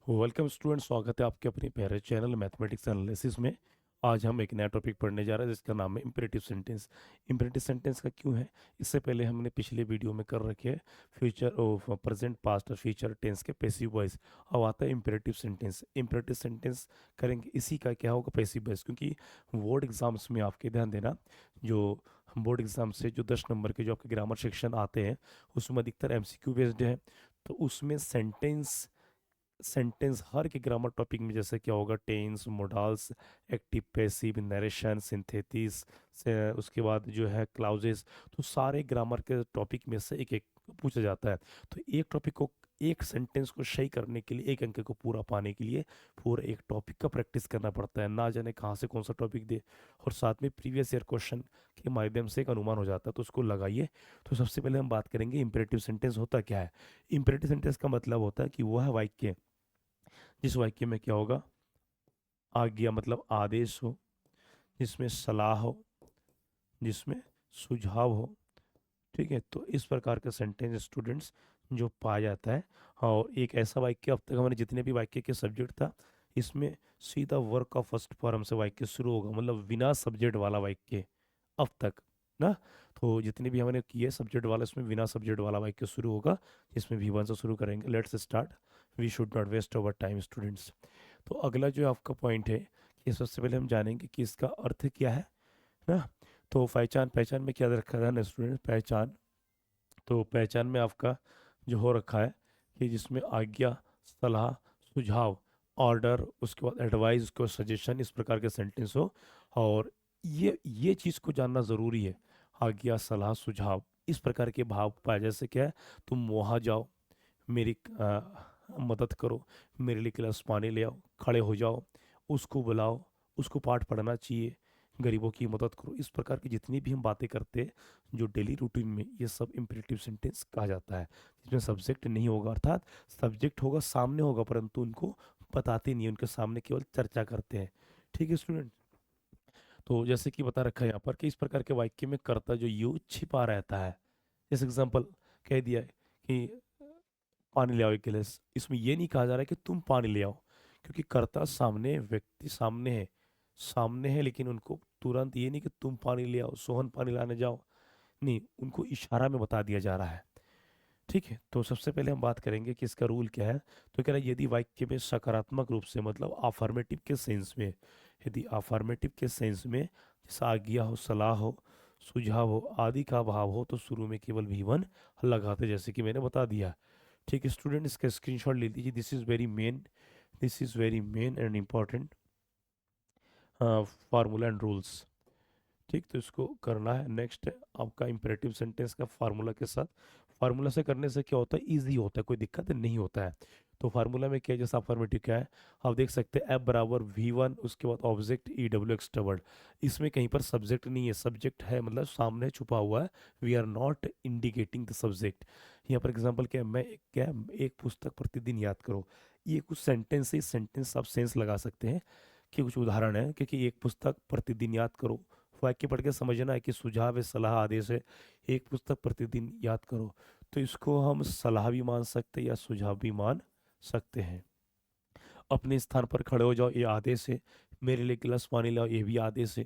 Welcome student, स्वागत है आपके अपने प्यारे चैनल मैथमेटिक्स एनालिसिस में। आज हम एक नया टॉपिक पढ़ने जा रहे हैं जिसका नाम है इम्पेरेटिव सेंटेंस। इम्पेरेटिव सेंटेंस का क्यों है, इससे पहले हमने पिछले वीडियो में कर रखे हैं फ्यूचर ऑफ प्रेजेंट पास्ट और फ्यूचर टेंस के पैसिव वॉइस। अब आता है इम्पेरेटिव सेंटेंस। इम्पेरेटिव सेंटेंस करेंगे, इसी का क्या होगा, पैसिव वॉइस। क्योंकि बोर्ड एग्जाम्स में आपके ध्यान देना, जो बोर्ड एग्जाम से जो 10 नंबर के जो आपके ग्रामर सेक्शन आते हैं उसमें अधिकतर एमसीक्यू बेस्ड है। तो उसमें सेंटेंस हर के ग्रामर टॉपिक में जैसे क्या होगा, tense, modals, active passive, narration, synthesis से उसके बाद जो है क्लाउजेस। तो सारे ग्रामर के टॉपिक में से एक एक पूछा जाता है। तो एक टॉपिक को, एक सेंटेंस को सही करने के लिए, एक अंक को पूरा पाने के लिए पूरा एक टॉपिक का प्रैक्टिस करना पड़ता है, ना जाने कहाँ से कौन सा टॉपिक दे। और साथ में प्रीवियस ईयर क्वेश्चन के माध्यम से एक अनुमान हो जाता है, तो उसको लगाइए। तो सबसे पहले हम बात करेंगे इम्पेरेटिव सेंटेंस होता क्या है। इम्पेरेटिव सेंटेंस का मतलब होता है कि वह वाक्य जिस वाक्य में क्या होगा, आज्ञा मतलब आदेश हो, जिसमें सलाह हो, जिसमें सुझाव हो। ठीक है, तो इस प्रकार का सेंटेंस स्टूडेंट्स जो पाया जाता है। और एक ऐसा वाक्य, अब तक हमारे जितने भी वाक्य के सब्जेक्ट था, इसमें सीधा वर्ब का फर्स्ट फॉर्म से वाक्य शुरू होगा, मतलब बिना सब्जेक्ट वाला वाक्य अब तक ना। तो जितने भी हमने किए सब्जेक्ट वाला, इसमें बिना सब्जेक्ट वाला वाक्य शुरू होगा, जिसमें V1 से शुरू करेंगे। Let's start. We should not waste our time students. तो अगला जो आपका पॉइंट है कि सबसे पहले हम जानेंगे कि इसका अर्थ क्या है ना। तो पहचान, पहचान में क्या रखा है ना स्टूडेंट, पहचान। तो पहचान में आपका जो हो रखा है कि जिसमें आज्ञा, सलाह, सुझाव, ऑर्डर, उसके बाद एडवाइस, उसके बाद सजेशन, इस प्रकार के सेंटेंस हो। और ये चीज़ को जानना ज़रूरी है। आज्ञा, सलाह, सुझाव, इस प्रकार के भाव पाए। जैसे क्या है, तुम वहाँ जाओ, मेरी मदद करो, मेरे लिए गिलास पानी ले आओ, खड़े हो जाओ, उसको बुलाओ, उसको पाठ पढ़ना चाहिए, गरीबों की मदद करो। इस प्रकार की जितनी भी हम बातें करते हैं जो डेली रूटीन में, ये सब इम्पेरेटिव सेंटेंस कहा जाता है। जिसमें सब्जेक्ट नहीं होगा, अर्थात सब्जेक्ट होगा, सामने होगा, परंतु उनको बताते नहीं, उनके सामने केवल चर्चा करते हैं। ठीक है स्टूडेंट। तो जैसे कि बता रखा है यहाँ पर कि इस प्रकार के वाक्य में कर्ता जो यू छिपा रहता है। जैसे एग्जाम्पल कह दिया है कि पानी ले आओ एक गिलास, इसमें ये नहीं कहा जा रहा है कि तुम पानी ले आओ, क्योंकि कर्ता सामने, व्यक्ति सामने है, सामने है, लेकिन उनको तुरंत ये नहीं कि तुम पानी ले आओ, सोहन पानी लाने जाओ, नहीं, उनको इशारा में बता दिया जा रहा है। ठीक है, तो सबसे पहले हम बात करेंगे कि इसका रूल क्या है। तो कह रहा है यदि वाक्य में सकारात्मक रूप से, मतलब अफर्मेटिव के सेंस में, यदि अफर्मेटिव के सेंस में जैसा आज्ञा हो, सलाह हो, सुझाव हो आदि का भाव हो, तो शुरू में केवल V1 लगाते, जैसे कि मैंने बता दिया। ठीक है स्टूडेंट, इसका स्क्रीनशॉट ले लीजिए। This is very main, this is very main and important formula and rules. ठीक, तो इसको करना है। नेक्स्ट है आपका इंपेरेटिव सेंटेंस का फार्मूला के साथ। फार्मूला से करने से क्या होता है, इजी होता है, कोई दिक्कत नहीं होता है। तो फार्मूला में क्या है, जैसा अफर्मेटिव क्या है, आप देख सकते हैं F बराबर V1, उसके बाद ऑब्जेक्ट EW एक्सटर्वर्ड। इसमें कहीं पर सब्जेक्ट नहीं है, सब्जेक्ट है मतलब सामने छुपा हुआ है। We are not indicating the subject. यहाँ पर एग्जाम्पल क्या है, मैं क्या है, एक पुस्तक प्रतिदिन याद करो, ये कुछ सेंटेंस है, सेंटेंस आप सेंस लगा सकते हैं कि कुछ उदाहरण है। क्योंकि एक पुस्तक प्रतिदिन याद करो, वाक्य पढ़ के समझना है कि सुझाव है, सलाह, आदेश है। एक पुस्तक प्रतिदिन याद करो, तो इसको हम सलाह भी मान सकते हैं या सुझाव भी मान सकते हैं। अपने स्थान पर खड़े हो जाओ, ये आदेश है। मेरे लिए गिलास पानी लाओ, ये भी आदेश है।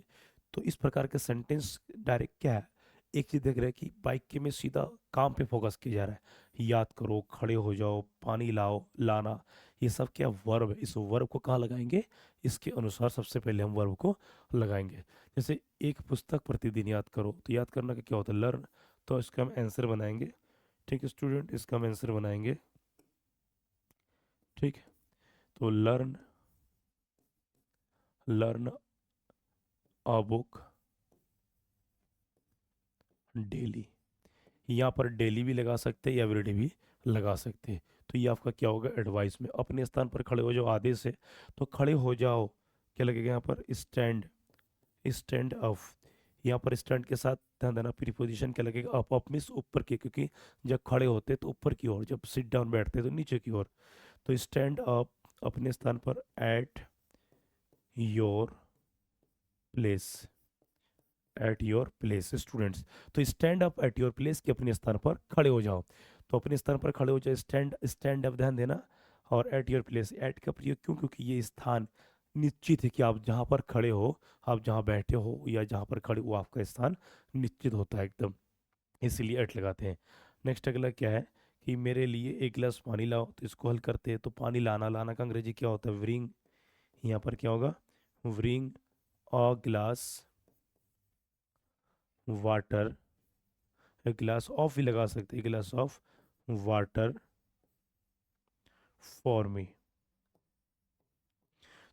तो इस प्रकार के सेंटेंस डायरेक्ट क्या है, एक चीज देख रहे हैं कि वाक्य में सीधा काम पे फोकस किया जा रहा है। याद करो, खड़े हो जाओ, पानी लाओ, लाना, ये सब क्या वर्ब है। इस वर्ब को कहाँ लगाएंगे, इसके अनुसार सबसे पहले हम वर्ब को लगाएंगे। जैसे एक पुस्तक प्रतिदिन याद करो, तो याद करना का क्या होता है, लर्न। तो इसका हम आंसर बनाएंगे। ठीक है स्टूडेंट, इसका हम आंसर बनाएंगे। ठीक है, तो learn, learn a book daily. यहाँ पर डेली भी लगा सकते हैं या एवरीडे भी लगा सकते हैं। तो ये आपका क्या होगा, एडवाइस में अपने स्थान पर खड़े हो जाओ आदेश है। तो खड़े हो जाओ क्या लगेगा यहाँ पर, स्टैंड, स्टैंड अप। यहाँ पर स्टैंड के साथ ध्यान देना, प्रीपोजिशन क्या लगेगा, अप। अप मीन्स ऊपर की, क्योंकि जब खड़े होते तो ऊपर की ओर, जब सिट डाउन बैठते तो नीचे की ओर। तो स्टैंड अप, अपने स्थान पर, at your place, at your place students. तो stand up at your place, के अपने स्थान पर खड़े हो जाओ। तो अपने स्थान पर खड़े हो जाओ, स्टैंड, स्टैंड अप ध्यान देना। और एट योर प्लेस, एट का प्रयोग क्यों, क्योंकि ये स्थान निश्चित है कि आप जहाँ पर खड़े हो, आप जहाँ बैठे हो या जहाँ पर खड़े हो, आपका स्थान निश्चित होता है एकदम, इसलिए एट लगाते हैं। नेक्स्ट अगला क्या है कि मेरे लिए एक गिलास पानी लाओ, तो इसको हल करते हैं। तो पानी लाना, लाना का अंग्रेजी क्या होता है, ब्रिंग। यहाँ पर क्या होगा, ब्रिंग अ ग्लास वाटर, गिलास ऑफ भी लगा सकते हैं, गिलास ऑफ वाटर फॉर मी।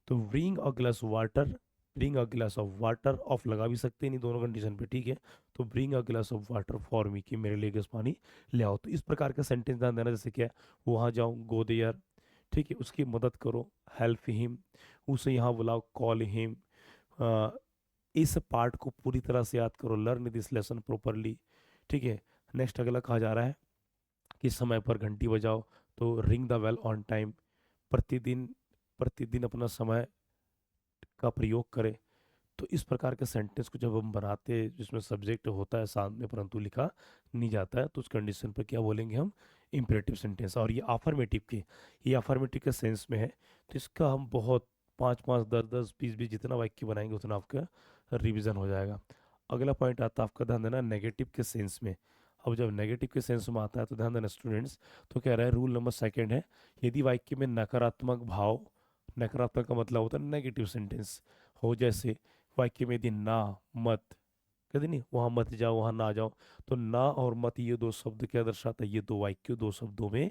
तो bring a glass water, bring a glass of water, of लगा भी सकते हैं, नहीं दोनों कंडीशन पे, ठीक है। तो bring a glass of water for मी, कि मेरे लिए गिलास पानी ले आओ। तो इस प्रकार का सेंटेंस ध्यान देना, जैसे क्या है, वहाँ जाओ, गो देयर, ठीक है, उसकी मदद करो, हेल्प हिम, उसे यहाँ बुलाओ, कॉल हिम। इस पार्ट को पूरी तरह से याद करो, लर्न दिस लेसन प्रॉपरली, ठीक है। नेक्स्ट अगला कहा जा रहा है कि समय पर घंटी बजाओ, तो ring the bell on time, प्रतिदिन, प्रतिदिन अपना समय का प्रयोग करें। तो इस प्रकार के सेंटेंस को जब हम बनाते हैं जिसमें सब्जेक्ट होता है सामने परंतु लिखा नहीं जाता है, तो उस कंडीशन पर क्या बोलेंगे हम, इम्परेटिव सेंटेंस। और ये अफर्मेटिव के, ये अफर्मेटिव के सेंस में है, तो इसका हम बहुत 5 5 10 10 20 20 जितना वाक्य बनाएंगे उतना आपका रिवीजन हो जाएगा। अगला पॉइंट आता है आपका, ध्यान देना, नेगेटिव के सेंस में। अब जब नेगेटिव के सेंस में आता है तो ध्यान देना स्टूडेंट्स, तो कह रहा है रूल नंबर सेकेंड है, यदि वाक्य में नकारात्मक भाव, नकारात्मक का मतलब होता है नेगेटिव सेंटेंस हो, जैसे वाक्य में यदि ना, मत, कहते नहीं वहाँ मत जाओ, वहाँ ना जाओ, तो ना और मत ये दो शब्द क्या दर्शाता है, ये दो वाक्य दो शब्दों में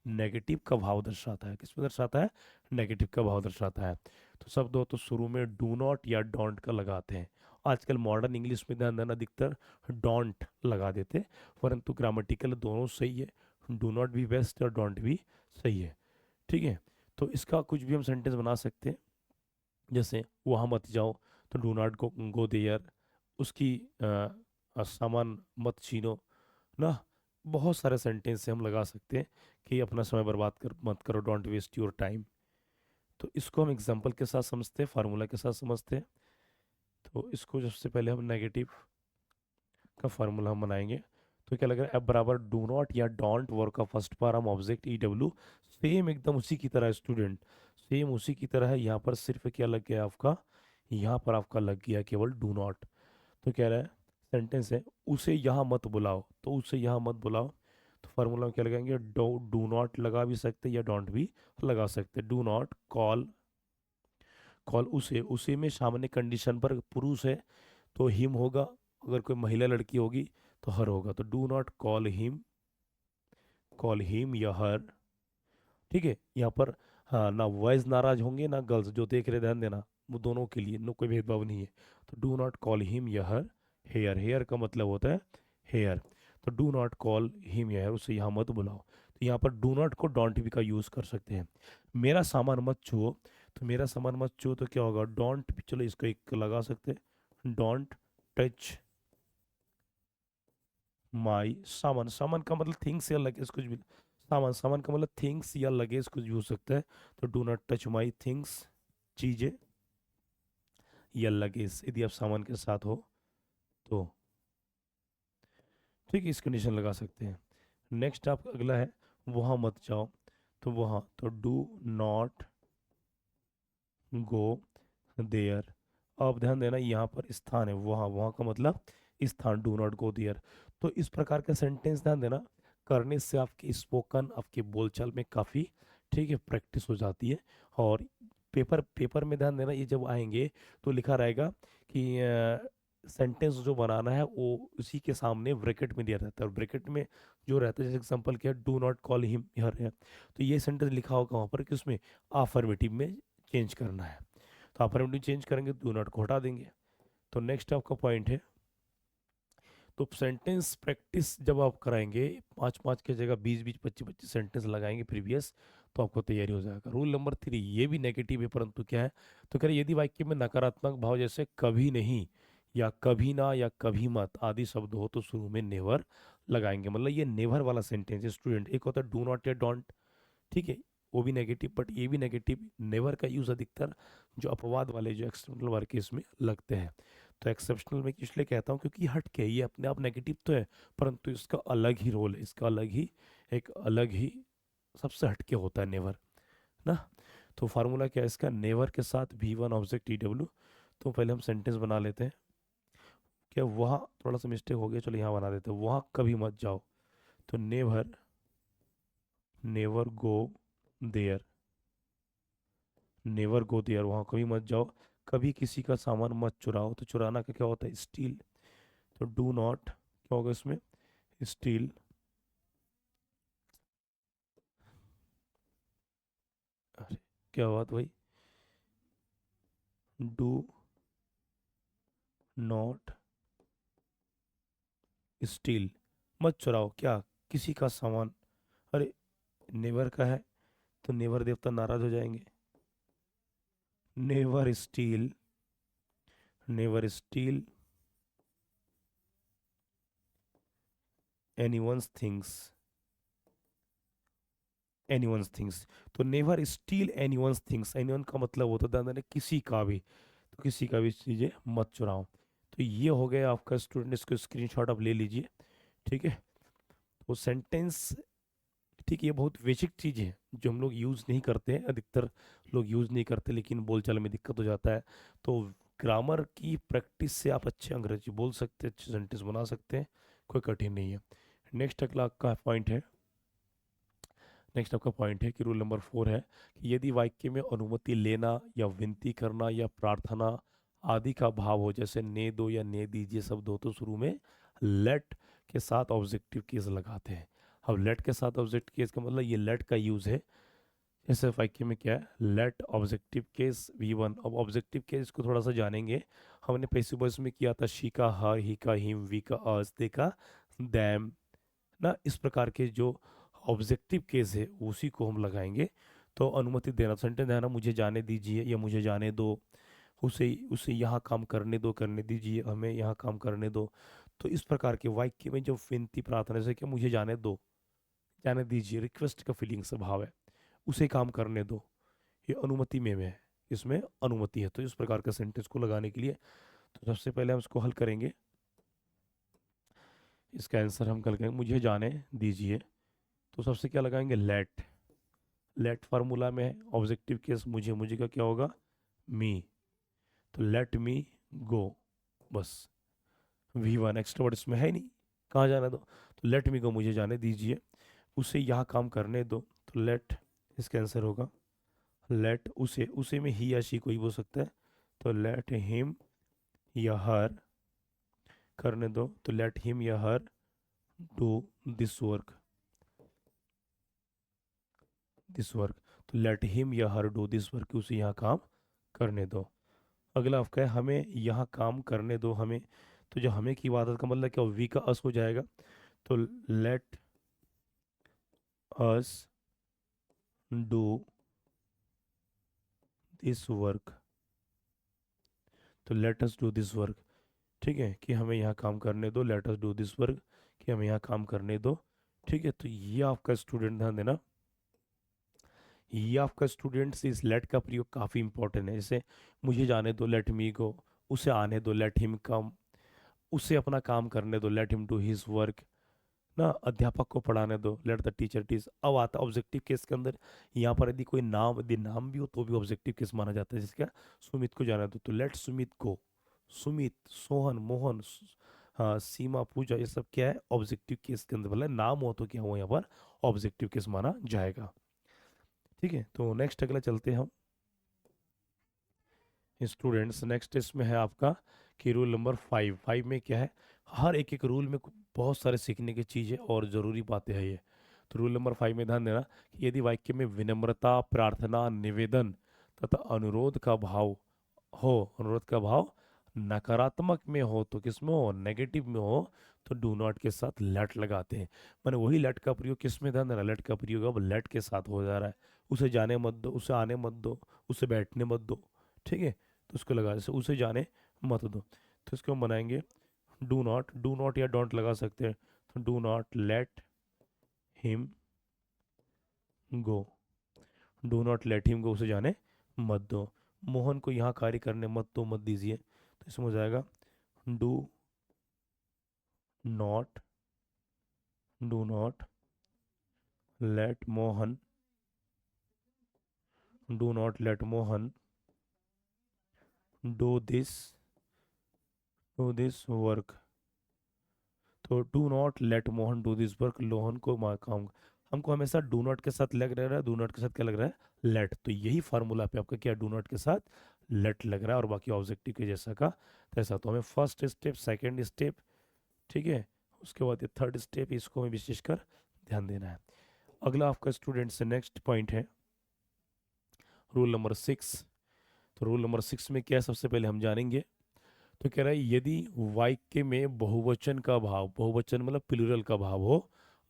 नेगेटिव का भाव दर्शाता है। किस में दर्शाता है, नेगेटिव का भाव दर्शाता है। तो शब्द हो तो शुरू में डू नॉट या डोंट का लगाते हैं। आजकल मॉडर्न इंग्लिश में ध्यान देना, अधिकतर डोंट लगा देते, परंतु ग्रामेटिकल दोनों सही है, डू नॉट भी बेस्ट और डोंट भी सही है, ठीक है। तो इसका कुछ भी हम सेंटेंस बना सकते हैं, जैसे वहाँ मत जाओ, तो डू नॉट गो देयर, उसकी सामान मत छीनो ना। बहुत सारे सेंटेंस से हम लगा सकते हैं कि अपना समय बर्बाद कर मत करो, डोंट वेस्ट योर टाइम। तो इसको हम एग्जांपल के साथ समझते हैं, फार्मूला के साथ समझते हैं। तो इसको सबसे पहले हम नेगेटिव का फार्मूला हम बनाएंगे। तो क्या लग रहा है, एफ बराबर डू नॉट या डोंट, वर्क का फर्स्ट पार हम ऑब्जेक्ट ई डब्ल्यू, सेम एकदम उसी की तरह स्टूडेंट, सेम उसी की तरह है। यहाँ पर सिर्फ क्या लग गया आपका, यहाँ पर आपका लग गया केवल डू नॉट। तो कह रहा है, सेंटेंस है, उसे यहाँ मत बुलाओ, तो उसे यहाँ मत बुलाओ, तो फार्मूला में क्या लगाएंगे, डू नॉट लगा भी सकते या डोंट भी लगा सकते। डू नॉट कॉल, कॉल उसे, उसे में सामने कंडीशन पर पुरुष है तो हिम होगा, अगर कोई महिला लड़की होगी तो हर होगा। तो do not call him, call him या हर, ठीक है। यहाँ पर हाँ, ना बॉयज नाराज होंगे ना गर्ल्स, जो देख रहे ध्यान देना, वो दोनों के लिए नो कोई भेदभाव नहीं है। तो डू नॉट कॉल हिम या हर हेयर, हेयर का मतलब होता है हेयर। तो डू नॉट कॉल हिम या हर, उसे यहाँ मत बुलाओ। तो यहाँ पर डू नॉट को डोंट भी का यूज़ कर सकते हैं। मेरा सामान मत छुओ, तो मेरा सामान मत छुओ तो क्या होगा, डोंट, चलो इसका एक लगा सकते हैं, डोंट टच माई सामान, सामान का मतलब थिंग्स या लगेज कुछ भी, सामान, सामान का मतलब थिंग्स या लगेज कुछ भी हो सकता है। तो do not touch my things, चीजें या लगेज, यदि आप सामान के साथ हो तो, ठीक है, इस कंडीशन लगा सकते हैं। नेक्स्ट आप अगला है, वहाँ मत जाओ, तो वहाँ, तो डू नॉट गो देयर। अब ध्यान देना, यहाँ पर स्थान है वहाँ, वहाँ का मतलब स्थान, डू नॉट गो देयर। तो इस प्रकार का सेंटेंस ध्यान देना करने से आपकी स्पोकन, आपके बोलचाल में काफ़ी, ठीक है, प्रैक्टिस हो जाती है। और पेपर पेपर में ध्यान देना, ये जब आएंगे तो लिखा रहेगा कि सेंटेंस जो बनाना है वो उसी के सामने ब्रैकेट में दिया रहता है, और ब्रैकेट में जो रहता है, जैसे एग्जांपल क्या है, do not call him her है, तो ये सेंटेंस लिखा होगा वहाँ पर कि उसमें अफर्मेटिव में चेंज करना है। तो अफर्मेटिव चेंज करेंगे, डू नॉट को हटा देंगे। तो नेक्स्ट आपका पॉइंट है, तो सेंटेंस प्रैक्टिस जब आप कराएंगे, 5 5 की जगह 20 20 25 25 सेंटेंस लगाएंगे प्रीवियस, तो आपको तैयारी हो जाएगा। रूल नंबर 3, ये भी नेगेटिव है परंतु क्या है, तो कह रहे यदि वाक्य में नकारात्मक भाव जैसे कभी नहीं या कभी ना या कभी मत आदि शब्द हो तो शुरू में नेवर लगाएंगे। मतलब ये नेवर वाला सेंटेंस है स्टूडेंट, एक होता है डू नॉट या डोंट, ठीक है, वो भी नेगेटिव, बट ये भी नेगेटिव। नेवर का यूज अधिकतर जो अपवाद वाले जो एक्सटर्नल वर्क है इसमें लगते हैं। तो एक्सेप्शनल में इसलिए कहता हूँ क्योंकि हट के, ये अपने आप नेगेटिव तो है परंतु इसका अलग ही रोल है, इसका अलग ही, एक अलग ही सबसे हटके होता है नेवर। ना। तो फार्मूला क्या है इसका, नेवर के साथ V1 ऑब्जेक्ट TW। तो पहले हम सेंटेंस बना लेते हैं। क्या वहाँ थोड़ा सा मिस्टेक हो गया, चलो यहाँ बना देते हैं, वहाँ कभी मत जाओ। तो never, never go there, never go there, वहाँ कभी मत जाओ। कभी किसी का सामान मत चुराओ। तो चुराना का क्या होता है, स्टील। तो डू नॉट क्या होगा इसमें, स्टील। अरे क्या हुआ तो भाई, डू नॉट स्टील, मत चुराओ क्या, किसी का सामान। अरे नेवर का है, तो नेवर देवता नाराज हो जाएंगे। Never steel, never steel anyone's things, anyone's things। तो never steel anyone's things, anyone का मतलब होता है किसी का भी, तो किसी का भी चीज़ें मत चुराओ। तो ये हो गया आपका स्टूडेंट, इसको स्क्रीनशॉट आप ले लीजिए। ठीक है। तो सेंटेंस, ठीक है, ये बहुत बेसिक चीज़ है जो हम लोग यूज़ नहीं करते हैं, अधिकतर लोग यूज़ नहीं करते, लेकिन बोलचाल में दिक्कत हो जाता है। तो ग्रामर की प्रैक्टिस से आप अच्छे अंग्रेजी बोल सकते हैं, अच्छे सेंटेंस बना सकते हैं, कोई कठिन नहीं है। नेक्स्ट अगला का पॉइंट है, नेक्स्ट आपका पॉइंट है कि रूल नंबर 4 है कि यदि वाक्य में अनुमति लेना या विनती करना या प्रार्थना आदि का भाव हो, जैसे ने दो या ने दीजिए शब्द हो, तो शुरू में लेट के साथ ऑब्जेक्टिव केस लगाते हैं। अब लेट के साथ ऑब्जेक्टिव केस का मतलब ये लेट का यूज़ है। जैसे वाक्य में क्या है, लेट ऑब्जेक्टिव केस V1। अब ऑब्जेक्टिव केस को थोड़ा सा जानेंगे। हमने पैसिव वॉइस में किया था शी का हर, ही का हिम, वी का अस, दे का दैम ना। इस प्रकार के जो ऑब्जेक्टिव केस है उसी को हम लगाएंगे। तो अनुमति देना, सेंटेंस है ना, मुझे जाने दीजिए या मुझे जाने दो, उसे उसे यहाँ काम करने दो, करने दीजिए, हमें यहाँ काम करने दो। तो इस प्रकार के वाक्य में जो विनती प्रार्थना, जैसे कि मुझे जाने दो, जाने दीजिए, रिक्वेस्ट का फीलिंग से भाव है, उसे काम करने दो, ये अनुमति में है, इसमें अनुमति है। तो इस प्रकार के सेंटेंस को लगाने के लिए तो सबसे पहले हम इसको हल करेंगे। इसका आंसर हम कल करेंगे, मुझे जाने दीजिए। तो सबसे क्या लगाएंगे, लेट। लेट फार्मूला में है, ऑब्जेक्टिव केस मुझे, मुझे का क्या होगा, मी। तो लेट मी गो, बस। V1 एक्स्ट्रा वर्ड इसमें है नहीं, कहाँ जाने दो। तो लेट मी गो, मुझे जाने दीजिए, उसे यहाँ काम करने दो। तो लेट, इसका आंसर होगा लेट उसे, उसे में ही या शी कोई बोल सकता है। तो लेट हिम या हर करने दो। तो लेट हिम या her do this work, this work. तो लेट हिम या हर डू दिस वर्क, उसे यहाँ काम करने दो। अगला आपका है, हमें यहाँ काम करने दो, हमें। तो जो हमें की इबादत का मतलब क्या, वी का अस हो जाएगा। तो let us do this work, तो let us do this work. ठीक है, कि हमें यहाँ काम करने दो, let us do this work, कि हमें यहाँ काम करने दो। ठीक है, तो ये आपका स्टूडेंट, ध्यान देना, ये आपका स्टूडेंट्स इस लेट का प्रयोग काफ़ी इंपॉर्टेंट है। जैसे मुझे जाने दो, लेट मी गो, उसे आने दो, लेट हिम कम, उसे अपना काम करने दो, let him do his work ना। अध्यापक को पढ़ाने दो, लेट द टीचर टीच। अब आता ऑब्जेक्टिव केस के अंदर, यहाँ पर यदि कोई नाम, यदि नाम भी हो तो भी ऑब्जेक्टिव केस माना जाता है। जिसका सुमित को जाना दो, तो लेट सुमित को, सुमित, सोहन, मोहन, हाँ, सीमा, पूजा, ये सब क्या है, ऑब्जेक्टिव केस के अंदर, मतलब नाम हो तो क्या हो, यहाँ पर ऑब्जेक्टिव केस माना जाएगा। ठीक है, तो नेक्स्ट अगला चलते हैं हम स्टूडेंट्स। नेक्स्ट इसमें है आपका कि रूल नंबर 5। 5 में क्या है, हर एक एक रूल में बहुत सारे सीखने की चीज़ें और ज़रूरी बातें हैं ये। तो रूल नंबर 5 में ध्यान देना कि यदि वाक्य में विनम्रता, प्रार्थना, निवेदन तथा अनुरोध का भाव हो, अनुरोध का भाव नकारात्मक में हो, तो किस में हो, नेगेटिव में हो, तो डू नॉट के साथ लेट लगाते हैं। मैंने वही लेट का प्रयोग किस में, ध्यान देना, लेट का प्रयोग अब लेट के साथ हो जा रहा है। उसे जाने मत दो, उसे आने मत दो, उसे बैठने मत दो। ठीक है, तो उसको लगा, जैसे उसे जाने मत दो, तो इसको हम बनाएंगे डू नॉट। डू नॉट या डोंट लगा सकते हैं। तो do not let him go, do not let him go, उसे जाने मत दो। मोहन को यहाँ कार्य करने मत दो, मत दीजिए। तो इसमें हो जाएगा do not, do not let Mohan do not let Mohan do this work. तो do not let Mohan do this work, Mohan को काम, हमको हमेशा डू नॉट के साथ लग रहा है, डू नॉट के साथ क्या लग रहा है, लेट। तो यही फार्मूला पे आपका क्या, डू नॉट के साथ लेट लग रहा है, और बाकी ऑब्जेक्टिव के जैसा का तैसा। तो हमें फर्स्ट स्टेप, सेकंड स्टेप, ठीक है, उसके बाद ये थर्ड स्टेप, इसको हमें विशेषकर ध्यान देना है। अगला आपका स्टूडेंट से नेक्स्ट पॉइंट है रूल नंबर 6। तो रूल नंबर 6 में क्या है, सबसे पहले हम जानेंगे। तो कह रहा है यदि वाक्य में बहुवचन का भाव, बहुवचन मतलब प्लूरल का भाव हो,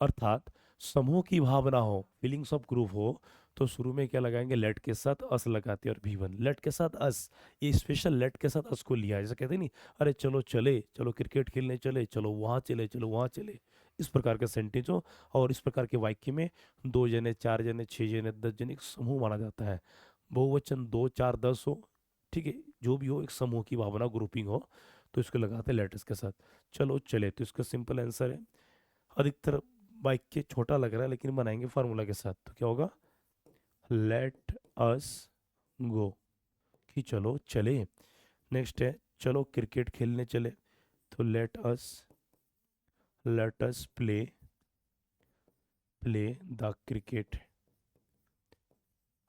अर्थात समूह की भावना हो, फीलिंग्स ऑफ ग्रुप हो, तो शुरू में क्या लगाएंगे, लेट के साथ अस लगाते हैं, और भी वन लेट के साथ अस, ये स्पेशल लेट के साथ अस को लिया है। जैसे कहते हैं नहीं, अरे चलो चले, चलो क्रिकेट खेलने चले, चलो वहाँ चले, चलो वहाँ चले, इस प्रकार के सेंटेंस हो। और इस प्रकार के वाक्य में 2 जने, 4 जने, 6 जने, 10 जने एक समूह माना जाता है। बहुवचन 2, 4, 10 हो, ठीक है, जो भी हो, एक समूह की भावना, ग्रुपिंग हो, तो इसको लगाते हैं लेटर्स के साथ। चलो चले, तो इसका सिंपल आंसर है, अधिकतर बाइक के छोटा लग रहा है लेकिन बनाएंगे फार्मूला के साथ, तो क्या होगा, लेट अस गो, कि चलो चले। नेक्स्ट है चलो क्रिकेट खेलने चले, तो let us play the cricket,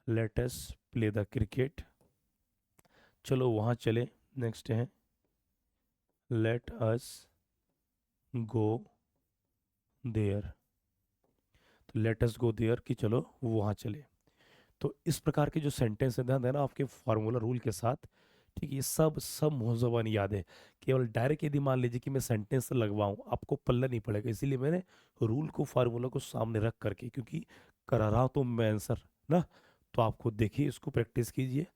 let us play the cricket, चलो वहाँ चले। नेक्स्ट है लेट अस गो देयर, तो लेट अस गो देयर, कि चलो वहाँ चले। तो इस प्रकार के जो सेंटेंस है, ध्यान देना आपके फार्मूला रूल के साथ, ठीक है, ये सब मुहज़्ज़बानी याद है। केवल डायरेक्ट यदि मान लीजिए कि मैं सेंटेंस लगवाऊं, आपको पल्ला नहीं पड़ेगा, इसीलिए मैंने रूल को, फार्मूला को सामने रख करके, क्योंकि करा रहा तो मैं आंसर ना, तो आप खुद देखिए, इसको प्रैक्टिस कीजिए,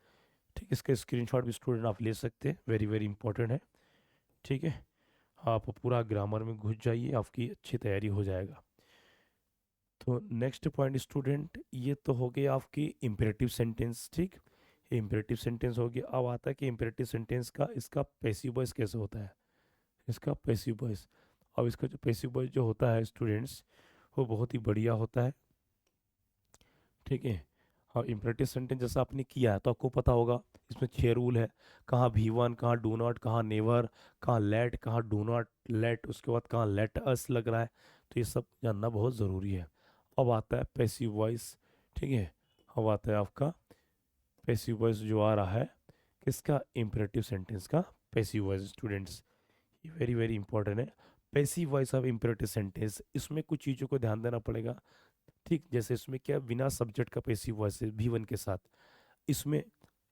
ठीक, इसका स्क्रीनशॉट भी स्टूडेंट आप ले सकते हैं, वेरी वेरी इंपॉर्टेंट है, ठीक है। आप पूरा ग्रामर में घुस जाइए, आपकी अच्छी तैयारी हो जाएगा। तो नेक्स्ट पॉइंट स्टूडेंट, ये तो हो गया आपकी इम्पेरेटिव सेंटेंस, ठीक, इम्पेरेटिव सेंटेंस हो गया। अब आता है कि इम्पेरेटिव सेंटेंस का इसका पैसिव वॉइस कैसे होता है, इसका पैसिव वॉइस। अब इसका जो पैसिव वॉइस जो होता है स्टूडेंट्स, वो बहुत ही बढ़िया होता है, ठीक है। हाँ, इम्पेरेटिव सेंटेंस जैसा आपने किया है तो आपको पता होगा, इसमें 6 रूल है, कहाँ भी1, कहाँ डू नॉट, कहाँ नेवर, कहाँ लेट, कहाँ डू नॉट लेट, उसके बाद कहाँ लेट अस लग रहा है, तो ये सब जानना बहुत ज़रूरी है। अब आता है पैसिव वॉइस, ठीक है। अब आता है आपका पैसिव वॉइस जो आ रहा है किसका, इम्पेरेटिव सेंटेंस का पैसिव वॉइस स्टूडेंट्स, ये वेरी वेरी इंपॉर्टेंट है। Passive voice of imperative sentence, इसमें कुछ चीज़ों को ध्यान देना पड़ेगा, ठीक, जैसे इसमें क्या, बिना सब्जेक्ट का पैसिव वॉइस है भी1 के साथ, इसमें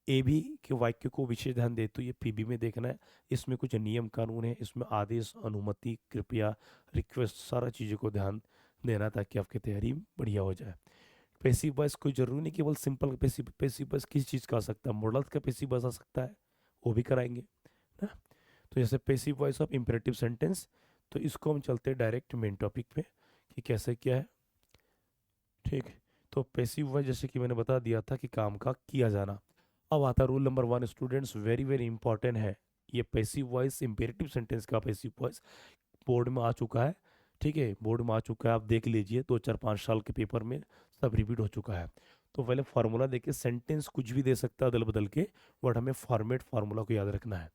ए भी के वाक्य को विशेष ध्यान दे, तो ये पीबी में देखना है, इसमें कुछ नियम कानून है, इसमें आदेश, अनुमति, कृपया, रिक्वेस्ट, सारा चीज़ों को ध्यान देना, ताकि आपकी तैयारी बढ़िया हो जाए। पैसिव वॉइस कोई जरूरी नहीं केवल सिंपल पैसिव, पैसिव वॉइस किस चीज़ का आ सकता है, मॉडल्स का पैसिव वॉइस आ सकता है, वो भी कराएंगे ना। तो जैसे passive voice of imperative sentence, तो इसको हम चलते हैं डायरेक्ट मेन टॉपिक पे कि कैसे क्या है, ठीक। तो पैसिव वॉइस जैसे कि मैंने बता दिया था कि काम का किया जाना। अब आता है rule number 1 students, very very important है, ये पैसिव वॉइस इम्पेरेटिव सेंटेंस का पैसिव वॉइस बोर्ड में आ चुका है, ठीक है, बोर्ड में आ चुका है, आप देख लीजिए 2, 4, 5 साल के पेपर में सब रिपीट हो चुका है। तो पहले फार्मूला देखिए, सेंटेंस कुछ भी दे सकता है अदल बदल के, बट हमें फॉर्मेट फार्मूला को याद रखना है।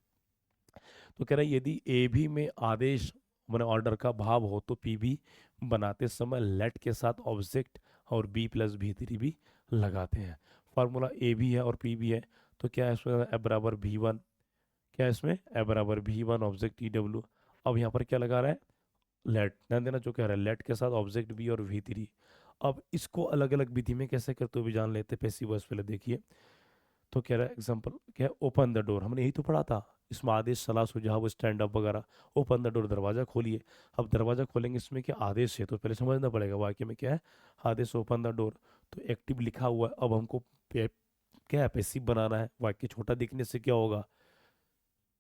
तो कह रहा है यदि ए भी में आदेश मैंने ऑर्डर का भाव हो, तो पी भी बनाते समय लेट के साथ ऑब्जेक्ट और बी प्लस भी थ्री भी लगाते हैं। फार्मूला ए भी है और पी भी है, तो क्या है इसमें, ए बराबर भी1, क्या है इसमें, ए बराबर भी1 ऑब्जेक्ट ई डब्ल्यू। अब यहाँ पर क्या लगा रहा है, लेट, ध्यान देना जो कह रहा है, लेट के साथ ऑब्जेक्ट बी और वी3। अब इसको अलग अलग विधि में कैसे करते हो भी जान लेते, पैसिव वॉइस पहले देखिए। तो कह रहा है एग्जांपल क्या है, ओपन द डोर, हमने यही तो पढ़ा था, इसमें आदेश, सलाह, सुझाव, स्टैंड अप वगैरह। ओपन द डोर, दरवाजा खोलिए। अब दरवाजा खोलेंगे, इसमें क्या आदेश है, तो पहले समझना पड़ेगा वाक्य में क्या है, आदेश, ओपन द डोर। तो एक्टिव लिखा हुआ है, अब हमको क्या है, पैसिव बनाना है। वाक्य छोटा दिखने से क्या होगा,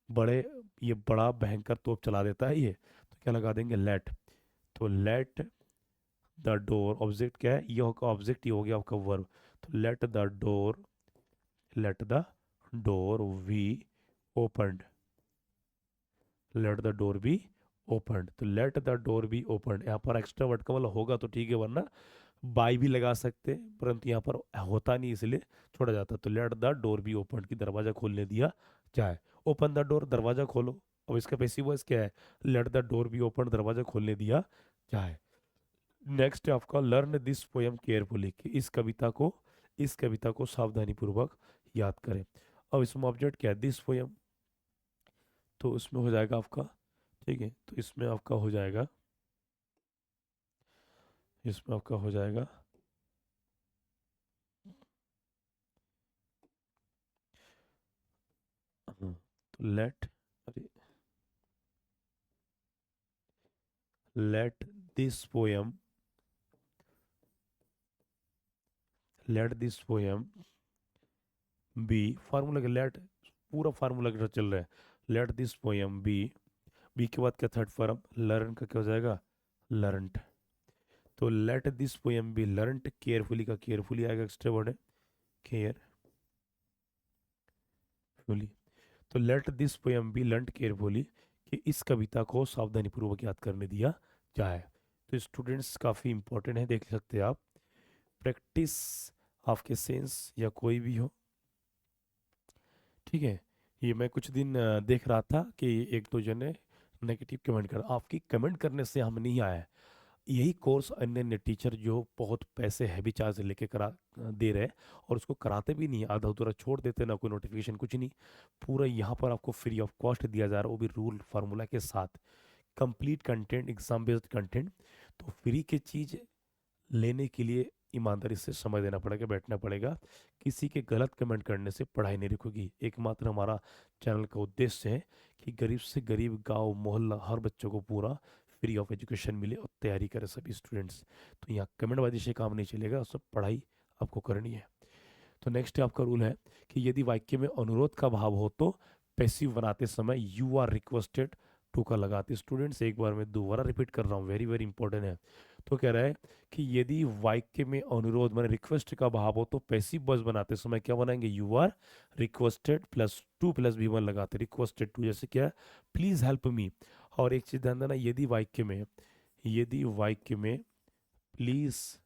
बड़े, ये बड़ा भयंकर तोप चला देता है ये, तो क्या लगा देंगे, लेट। तो लेट द डोर, ऑब्जेक्ट क्या है, ये होगा ऑब्जेक्ट, ये हो गया आपका वर्ब। तो let the door be opened, let the door be opened, तो let the door be opened, यहाँ पर एक्स्ट्रा वर्ड का वाला होगा तो ठीक है, वरना बाई भी लगा सकते हैं, परंतु यहाँ पर होता नहीं इसलिए छोड़ा जाता है। तो let the door be open, की दरवाजा खोलने दिया जाए। ओपन द डोर, दरवाजा खोलो। अब इसका पैसिव वॉइस क्या है? Late the door be open, दरवाजा खोलने दिया जाए। नेक्स्ट है आपका लर्न दिस पोयम केयरफुली, कि इस कविता को सावधानी पूर्वक याद करें। अब इसमें ऑब्जेक्ट क्या है? This poem. तो इसमें हो जाएगा आपका, ठीक है, तो इसमें आपका हो जाएगा, इसमें आपका हो जाएगा तो let this poem let this poem be, formula के लेट, पूरा फार्मूला के साथ चल रहा है। लेट दिस पोयम बी के बाद क्या थर्ड फॉर्म, लर्न का क्या हो जाएगा? लर्नड। तो let this poem B learned carefully, का केयरफुली आएगा, एक्स्ट्रा वर्ड है केयरफुली। तो let this poem B learned carefully, कि इस कविता को सावधानी पूर्वक याद करने दिया जाए। तो स्टूडेंट्स काफ़ी इंपॉर्टेंट है, देख सकते हैं आप। प्रैक्टिस आपके सेंस या कोई भी हो, ठीक है। ये मैं कुछ दिन देख रहा था कि एक दो जने नेगेटिव कमेंट कर, आपकी कमेंट करने से हम नहीं आए। यही कोर्स अन्य अन्य टीचर जो बहुत पैसे हैवी चार्ज लेके दे रहे हैं, और उसको कराते भी नहीं, आधा अधूरा छोड़ देते, ना कोई नोटिफिकेशन कुछ नहीं। पूरा यहाँ पर आपको फ्री ऑफ कॉस्ट दिया जा रहा है, वो भी रूल फार्मूला के साथ, complete content, exam based content. तो फ्री की चीज़ लेने के लिए ईमानदारी से समय देना पड़ेगा, बैठना पड़ेगा। किसी के गलत कमेंट करने से पढ़ाई नहीं रुकेगी। एकमात्र हमारा चैनल का उद्देश्य है कि गरीब से गरीब गांव मोहल्ला हर बच्चों को पूरा फ्री ऑफ एजुकेशन मिले और तैयारी करें सभी स्टूडेंट्स। तो यहाँ कमेंटबाजी से काम नहीं चलेगा, सब पढ़ाई आपको करनी है। तो नेक्स्ट आपका रूल है कि यदि वाक्य में अनुरोध का भाव हो तो पैसिव बनाते समय यू आर रिक्वेस्टेड टू का लगाते। स्टूडेंट्स एक बार मैं दोबारा रिपीट कर रहा हूँ, वेरी वेरी इंपॉर्टेंट है। तो कह रहा है कि यदि वाक्य में अनुरोध माने रिक्वेस्ट का भाव हो तो पैसिव वॉइस बनाते समय क्या बनाएंगे? You are requested plus two plus भी वन लगाते। रिक्वेस्टेड टू जैसे क्या? Please help me. और एक चीज ध्यान देना, यदि वाक्य में प्लीज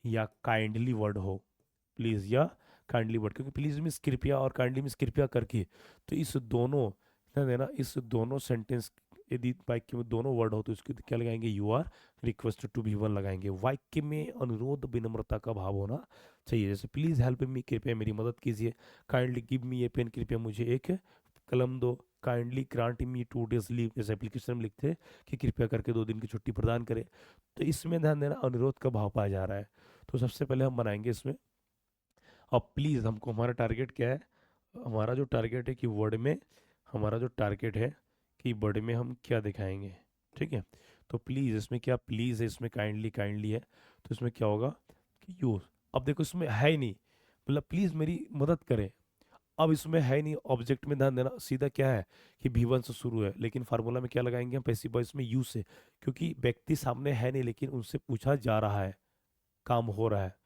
या काइंडली वर्ड हो, प्लीज या काइंडली वर्ड, क्योंकि प्लीज मीन्स कृपया और काइंडली मीन्स कृपया करके। तो इस दोनों, ध्यान देना, इस दोनों सेंटेंस, यदि वाक्य में दोनों वर्ड हो तो इसके क्या लगाएंगे? यू आर रिक्वेस्टेड टू भी वन लगाएंगे। वाक्य में अनुरोध विनम्रता का भाव होना चाहिए, जैसे प्लीज हेल्प मी, कृपया मेरी मदद कीजिए। Kindly give me a pen, कृपया मुझे एक कलम दो। Kindly grant me 2 days leave, जैसे एप्लीकेशन में लिखते हैं कि कृपया करके 2 दिन की छुट्टी प्रदान करें। तो इसमें ध्यान देना अनुरोध का भाव पाया जा रहा है। तो सबसे पहले हम बनाएंगे इसमें, अब प्लीज़ हमको, हमारा टारगेट क्या है? हमारा जो टारगेट है कि वर्ड में, हमारा जो टारगेट है कि वर्ड में हम क्या दिखाएंगे, ठीक है। तो प्लीज़ इसमें क्या? प्लीज़ है, इसमें काइंडली काइंडली है, तो इसमें क्या होगा कि यूज। अब देखो इसमें है ही नहीं, मतलब प्लीज़ मेरी मदद करें। अब इसमें है ही नहीं, ऑब्जेक्ट में ध्यान देना, सीधा क्या है कि भी1 से शुरू है, लेकिन फार्मूला में क्या लगाएंगे हम? पैसिव वॉइस में यू से, क्योंकि व्यक्ति सामने है नहीं लेकिन उनसे पूछा जा रहा है, काम हो रहा है।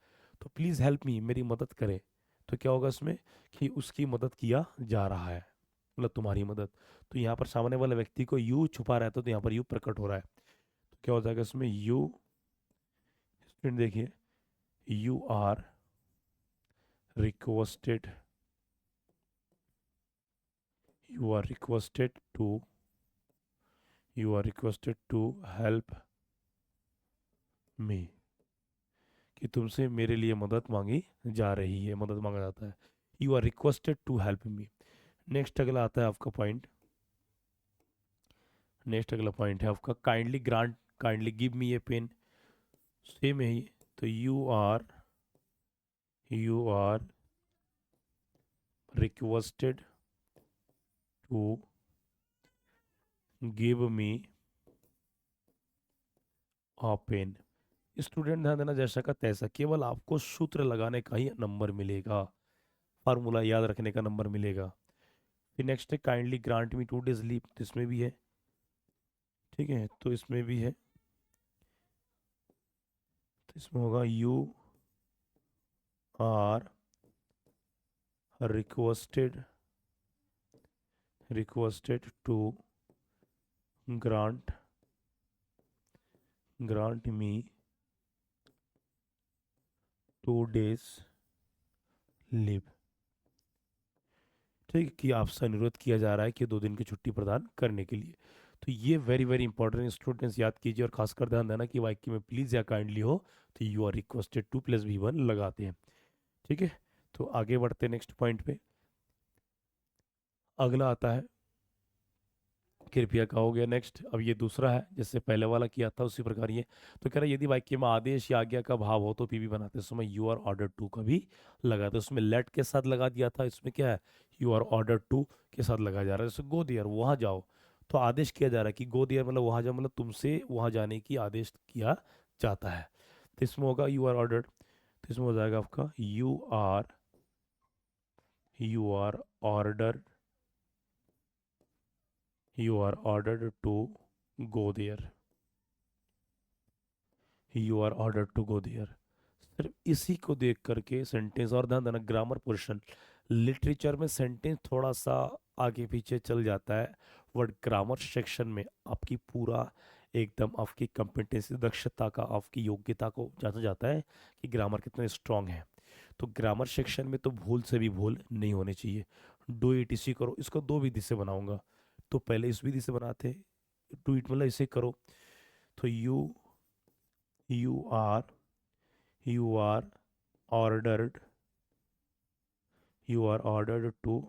तो प्लीज़ हेल्प मी, मेरी मदद करें। तो क्या होगा इसमें कि उसकी मदद किया जा रहा है, मतलब तुम्हारी मदद। तो यहाँ पर सामने वाले व्यक्ति को यू छुपा रहता है, तो यहाँ पर यू प्रकट हो रहा है। तो क्या हो जाएगा इसमें? यू, स्टूडेंट देखिए, you are requested, you are requested to, you are requested to help me, कि तुमसे मेरे लिए मदद मांगी जा रही है, मदद मांगा जाता है। You are requested to help me. Next अगला आता है आपका पॉइंट, नेक्स्ट अगला पॉइंट है आपका kindly grant, kindly give me a pen, same है ये। तो you are requested to give me a pen. Student ध्यान देना, जैसा का तैसा, केवल आपको सूत्र लगाने का ही नंबर मिलेगा, फार्मूला याद रखने का नंबर मिलेगा। फिर नेक्स्ट है kindly grant me 2 days leave, तो इसमें भी है, ठीक है, तो इसमें भी है। तो इसमें होगा you are requested to grant me 2 days leave. ठीक है, कि आपसे अनुरोध किया जा रहा है कि 2 दिन की छुट्टी प्रदान करने के लिए। तो ये वेरी वेरी इंपॉर्टेंट स्टूडेंट्स याद कीजिए, और खासकर ध्यान देना कि वाक्य में प्लीज़ या काइंडली हो तो you are requested to plus V one लगाते हैं। ठीक है, तो आगे बढ़ते हैं नेक्स्ट पॉइंट पे। अगला आता है कृपया का, हो गया नेक्स्ट। अब ये दूसरा है, जैसे पहले वाला किया था उसी प्रकार ये। तो कह रहा है यदि वाक्य में आदेश या आज्ञा का भाव हो तो पीवी बनाते समय यू आर ऑर्डर टू का भी लगा। तो उसमें लेट के साथ लगा दिया था, इसमें क्या है, यू आर ऑर्डर टू के साथ लगा जा रहा है। जैसे गो देयर, वहाँ जाओ, तो आदेश किया जा रहा है कि गो देयर मतलब वहाँ जाओ, मतलब तुमसे वहाँ जाने की आदेश किया जाता है। तो इसमें होगा यू आर ऑर्डर्ड, तो इसमें हो जाएगा आपका you are order you are ordered to go there, you are order to go there. सिर्फ इसी को देख करके सेंटेंस, और ध्यान देना ग्रामर पोर्शन, लिटरेचर में सेंटेंस थोड़ा सा आगे पीछे चल जाता है, बट ग्रामर सेक्शन में आपकी पूरा एकदम आपकी कॉम्पिटेंसी, दक्षता का, आपकी योग्यता को जांचा जाता है कि ग्रामर कितना स्ट्रांग है। तो ग्रामर सेक्शन में तो भूल से भी भूल नहीं होनी चाहिए। डू इट इसी करो, इसको दो विधि से बनाऊंगा। तो पहले इस विधि से बनाते हैं, डू इट मतलब इसे करो। तो you are you are ordered you are ordered to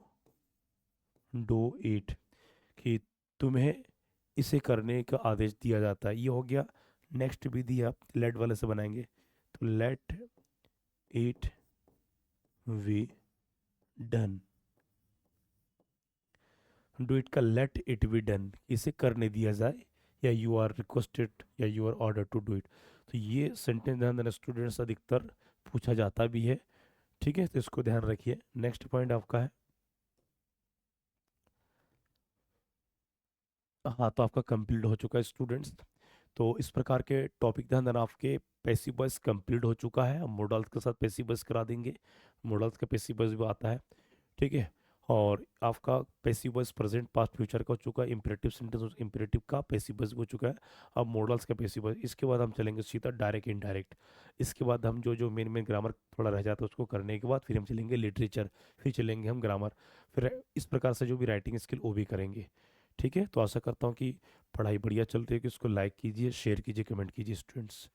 do it, कि तुम्हें इसे करने का आदेश दिया जाता है। ये हो गया। नेक्स्ट विधि आप लेट वाले से बनाएंगे, तो let it we done. Do it का लेट इट बी डन, इसे करने दिया जाए, या यू आर रिक्वेस्टेड या you are order to do it. तो ये सेंटेंस ध्यान देना स्टूडेंट्स, अधिकतर पूछा जाता भी है। ठीक है, तो इसको ध्यान रखिए। नेक्स्ट पॉइंट आपका है, हाँ तो आपका कंप्लीट हो चुका है स्टूडेंट्स। तो इस प्रकार के टॉपिक ध्यान देना आपके। पैसिव वॉइस कंप्लीट हो चुका है, अब मॉडल्स के साथ पैसिव वॉइस करा देंगे। मॉडल्स का पैसिव वॉइस भी आता है। ठीक है, और आपका passive voice present past future का हो चुका है, इंपेरेटिव सेंटेंस इंपेरेटिव का पैसिव वॉइस हो चुका है। अब मॉडल्स का पैसिव वॉइस, इसके बाद हम चलेंगे सीधा डायरेक्ट इनडायरेक्ट। इसके बाद हम जो जो मेन मेन ग्रामर थोड़ा रह जाता है उसको करने के बाद फिर हम चलेंगे लिटरेचर, फिर चलेंगे हम ग्रामर, फिर इस प्रकार से जो भी राइटिंग स्किल वो भी करेंगे। ठीक है, तो आशा करता हूँ कि पढ़ाई बढ़िया चल रही है, कि उसको लाइक कीजिए, शेयर कीजिए, कमेंट कीजिए स्टूडेंट्स।